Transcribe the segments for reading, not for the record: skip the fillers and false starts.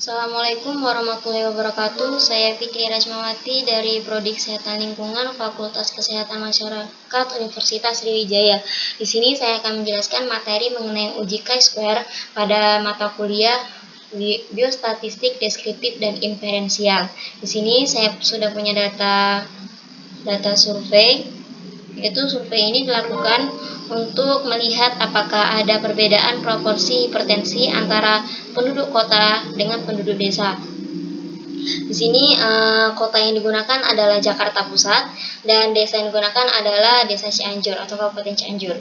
Assalamualaikum warahmatullahi wabarakatuh. Saya Fitri Rajmawati dari Prodi Kesehatan Lingkungan Fakultas Kesehatan Masyarakat Universitas Sriwijaya. Di sini saya akan menjelaskan materi mengenai uji chi-square pada mata kuliah biostatistik deskriptif dan inferensial. Di sini saya sudah punya data survei. Yaitu survei ini dilakukan untuk melihat apakah ada perbedaan proporsi hipertensi antara penduduk kota dengan penduduk desa. Di sini kota yang digunakan adalah Jakarta Pusat dan desa yang digunakan adalah Desa Cianjur atau Kabupaten Cianjur.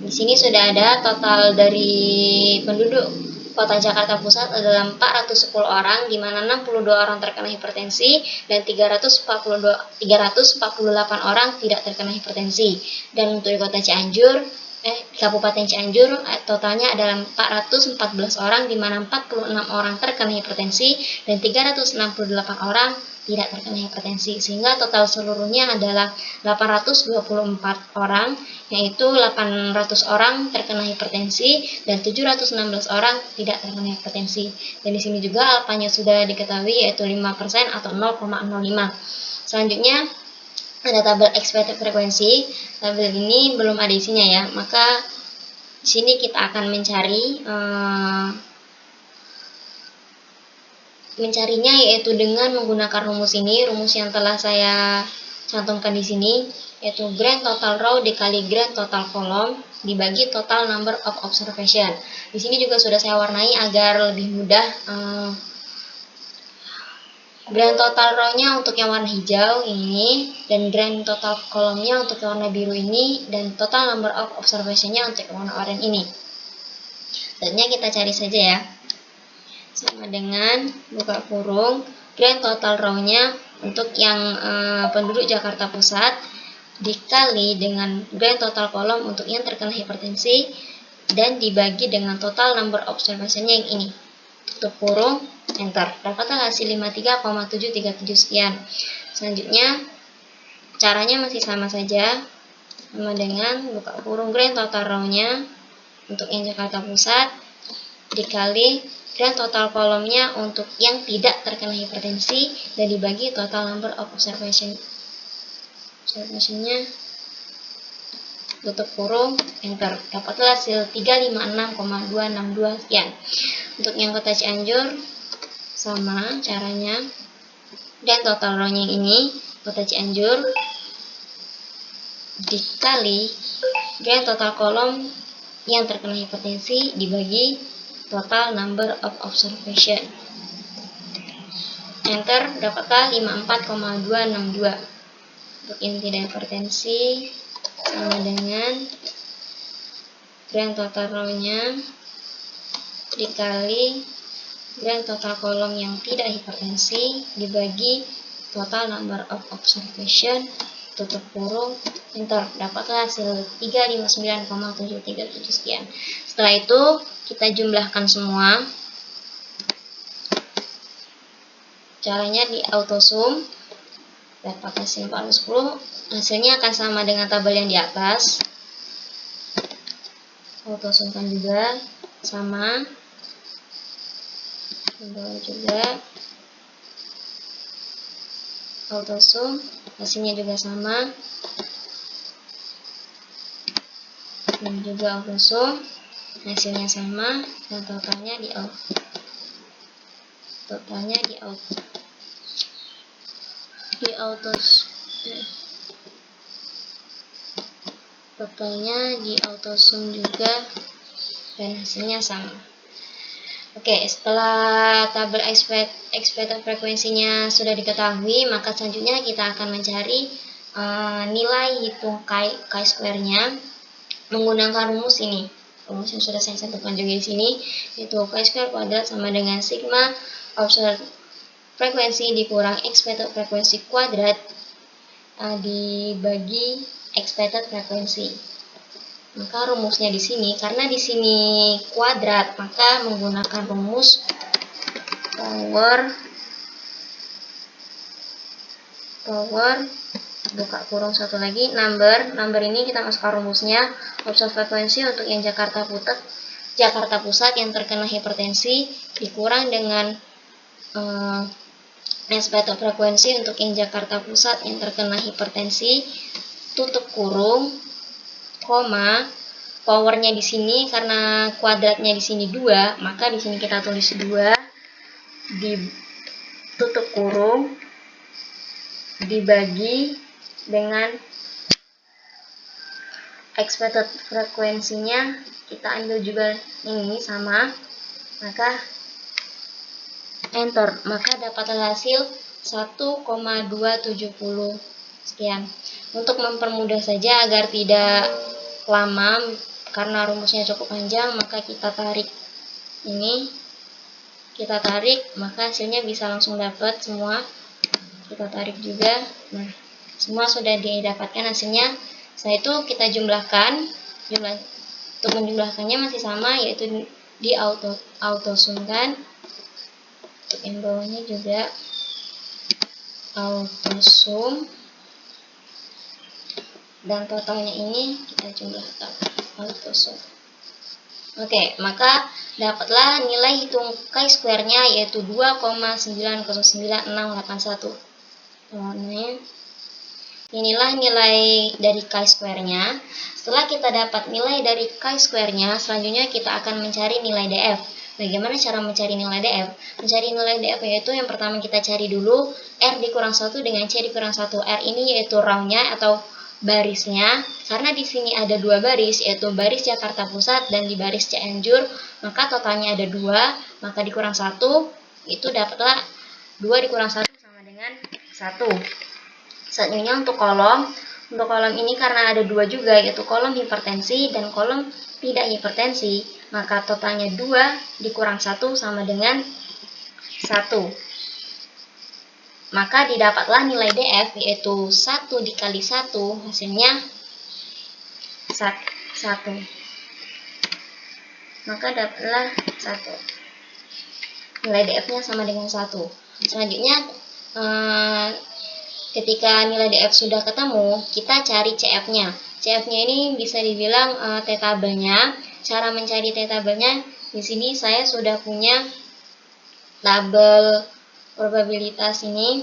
Di sini sudah ada total dari penduduk Kota Jakarta Pusat adalah 410 orang, di mana 62 orang terkena hipertensi dan 348 orang tidak terkena hipertensi. Dan untuk di Kota Cianjur, Kabupaten Cianjur totalnya adalah 414 orang, di mana 46 orang terkena hipertensi dan 368 orang tidak terkena hipertensi, sehingga total seluruhnya adalah 824 orang, yaitu 800 orang terkena hipertensi dan 716 orang tidak terkena hipertensi. Dan di sini juga alfanya sudah diketahui, yaitu 5% atau 0,05. Selanjutnya ada tabel expected frekuensi. Tabel ini belum ada isinya ya, maka di sini kita akan mencarinya yaitu dengan menggunakan rumus ini, rumus yang telah saya cantumkan di sini, yaitu grand total row dikali grand total column dibagi total number of observation. Di sini juga sudah saya warnai agar lebih mudah. Grand total row-nya untuk yang warna hijau ini, dan grand total column-nya untuk yang warna biru ini, dan total number of observation-nya untuk yang warna oranye ini. Selanjutnya kita cari saja ya. Sama dengan buka kurung grand total row-nya untuk yang penduduk Jakarta Pusat dikali dengan grand total column untuk yang terkena hipertensi dan dibagi dengan total number observation-nya yang ini. Tutup kurung, enter. Dapatlah hasil 53,737 sekian. Selanjutnya caranya masih sama saja, sama dengan buka kurung grand total row-nya untuk yang Jakarta Pusat dikali grand total kolomnya untuk yang tidak terkena hipertensi dan dibagi total number of observation-nya, tutup kurung, enter. Dapatlah hasil 356,262 sekian. Untuk yang Kota Cianjur sama caranya, dan total row-nya ini Kota Cianjur dikali grand total kolom yang terkena hipertensi dibagi total number of observation, enter. Dapatlah 54,262. Untuk yang tidak hipertensi sama dengan grand total row-nya dikali grand total kolom yang tidak hipertensi dibagi total number of observation, tutup kurung, enter. Dapatlah hasil 359,737 sekian. Setelah itu kita jumlahkan semua. Caranya di autosum, dapat hasil 410. Hasilnya akan sama dengan tabel yang di atas. Autosumkan juga sama, bawah juga autosum, hasilnya juga sama, dan juga autosum, hasilnya sama, dan totalnya di autosum juga, dan hasilnya sama. Oke, setelah tabel expected frekuensinya sudah diketahui, maka selanjutnya kita akan mencari nilai hitung chi-square-nya menggunakan rumus ini. Rumus yang sudah saya cantumkan juga di sini, yaitu chi-square kuadrat sama dengan sigma observed frekuensi dikurang expected frekuensi kuadrat dibagi expected frekuensi. Maka rumusnya di sini, karena di sini kuadrat, maka menggunakan rumus power buka kurung satu lagi number ini kita masukkan rumusnya. Observed frekuensi untuk yang Jakarta Jakarta Pusat yang terkena hipertensi dikurang dengan aspek frekuensi untuk yang Jakarta Pusat yang terkena hipertensi, tutup kurung, koma, powernya di sini karena kuadratnya di sini 2, maka di sini kita tulis 2 ditutup kurung dibagi dengan expected frekuensinya kita ambil juga ini sama, maka enter, maka dapatlah hasil 1,270 sekian. Untuk mempermudah saja agar tidak lama karena rumusnya cukup panjang, maka kita tarik ini, kita tarik, maka hasilnya bisa langsung dapat semua. Kita tarik juga, nah semua sudah didapatkan hasilnya. Setelah itu kita jumlahkan, untuk menjumlahkannya masih sama, yaitu di auto sum kan. Untuk yang bawahnya juga auto sum, dan totalnya ini kita jumlahkan auto sum. Oke, maka dapatlah nilai hitung chi-square-nya yaitu 2,909681. Inilah nilai dari chi-square-nya. Setelah kita dapat nilai dari chi-square-nya, selanjutnya kita akan mencari nilai df. Bagaimana cara mencari nilai df? Mencari nilai df yaitu yang pertama kita cari dulu R dikurang 1 dengan C dikurang 1. R ini yaitu round-nya atau barisnya, karena di sini ada 2 baris, yaitu baris Jakarta Pusat dan di baris Cianjur, maka totalnya ada 2, maka dikurang 1, itu dapatlah 2 dikurang 1 sama dengan 1. Selanjutnya untuk kolom ini karena ada 2 juga, yaitu kolom hipertensi dan kolom tidak hipertensi, maka totalnya 2 dikurang 1 sama dengan 1. Maka didapatlah nilai DF yaitu 1 dikali 1 hasilnya 1. Maka dapatlah 1. Nilai DF-nya sama dengan 1. Selanjutnya ketika nilai DF sudah ketemu, kita cari CF-nya. CF-nya ini bisa dibilang T-tabelnya. Cara mencari T-tabelnya di sini saya sudah punya tabel probabilitas ini,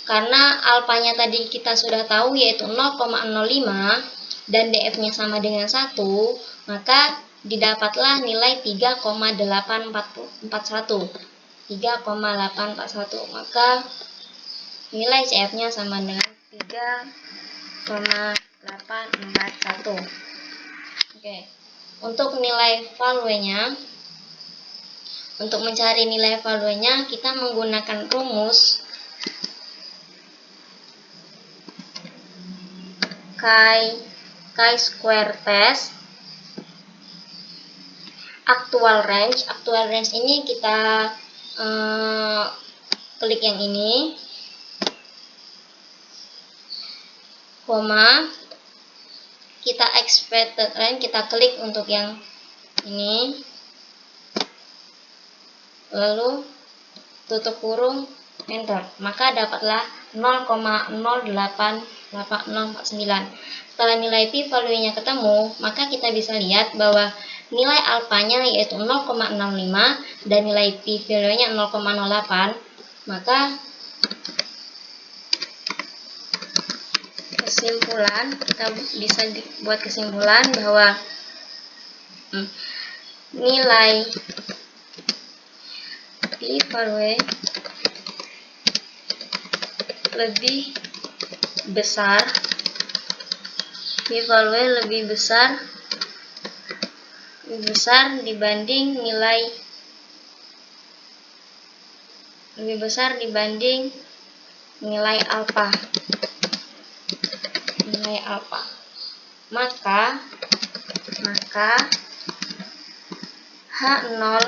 karena alfanya tadi kita sudah tahu yaitu 0,05 dan df-nya sama dengan 1, maka didapatlah nilai 3,841. Maka nilai CF-nya sama dengan 3,841. Oke. Untuk nilai value-nya, untuk mencari nilai value-nya kita menggunakan rumus chi-square test actual range. Actual range ini kita klik yang ini, koma, kita expected range, kita klik untuk yang ini, lalu tutup kurung, enter, maka dapatlah 0,088049. Setelah nilai p-value-nya ketemu, maka kita bisa lihat bahwa nilai alfanya yaitu 0,65 dan nilai p-value-nya 0,08. Maka kesimpulan, kita bisa buat kesimpulan bahwa nilai p-value lebih besar, dibanding nilai alfa. Maka H0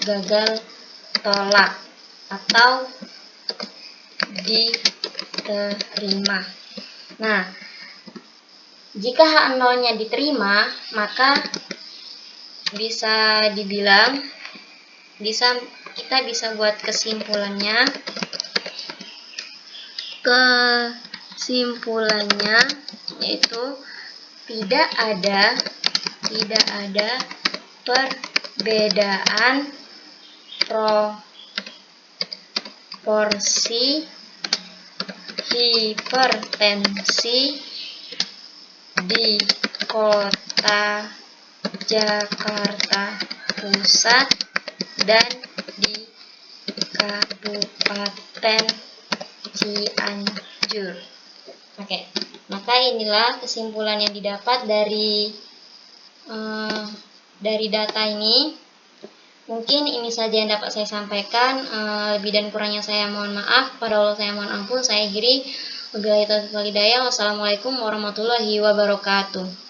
gagal tolak atau diterima. Nah, jika H0-nya diterima, maka bisa dibilang kita bisa buat kesimpulannya. Kesimpulannya yaitu tidak ada perbedaan proporsi hipertensi di Kota Jakarta Pusat dan di Kabupaten Cianjur. Oke, maka inilah kesimpulan yang didapat dari data ini. Mungkin ini saja yang dapat saya sampaikan. Lebih dan kurangnya saya mohon maaf. Pada Allah saya mohon ampun. Saya Giri. Wabillahi taufiq wal hidayah. Wassalamualaikum warahmatullahi wabarakatuh.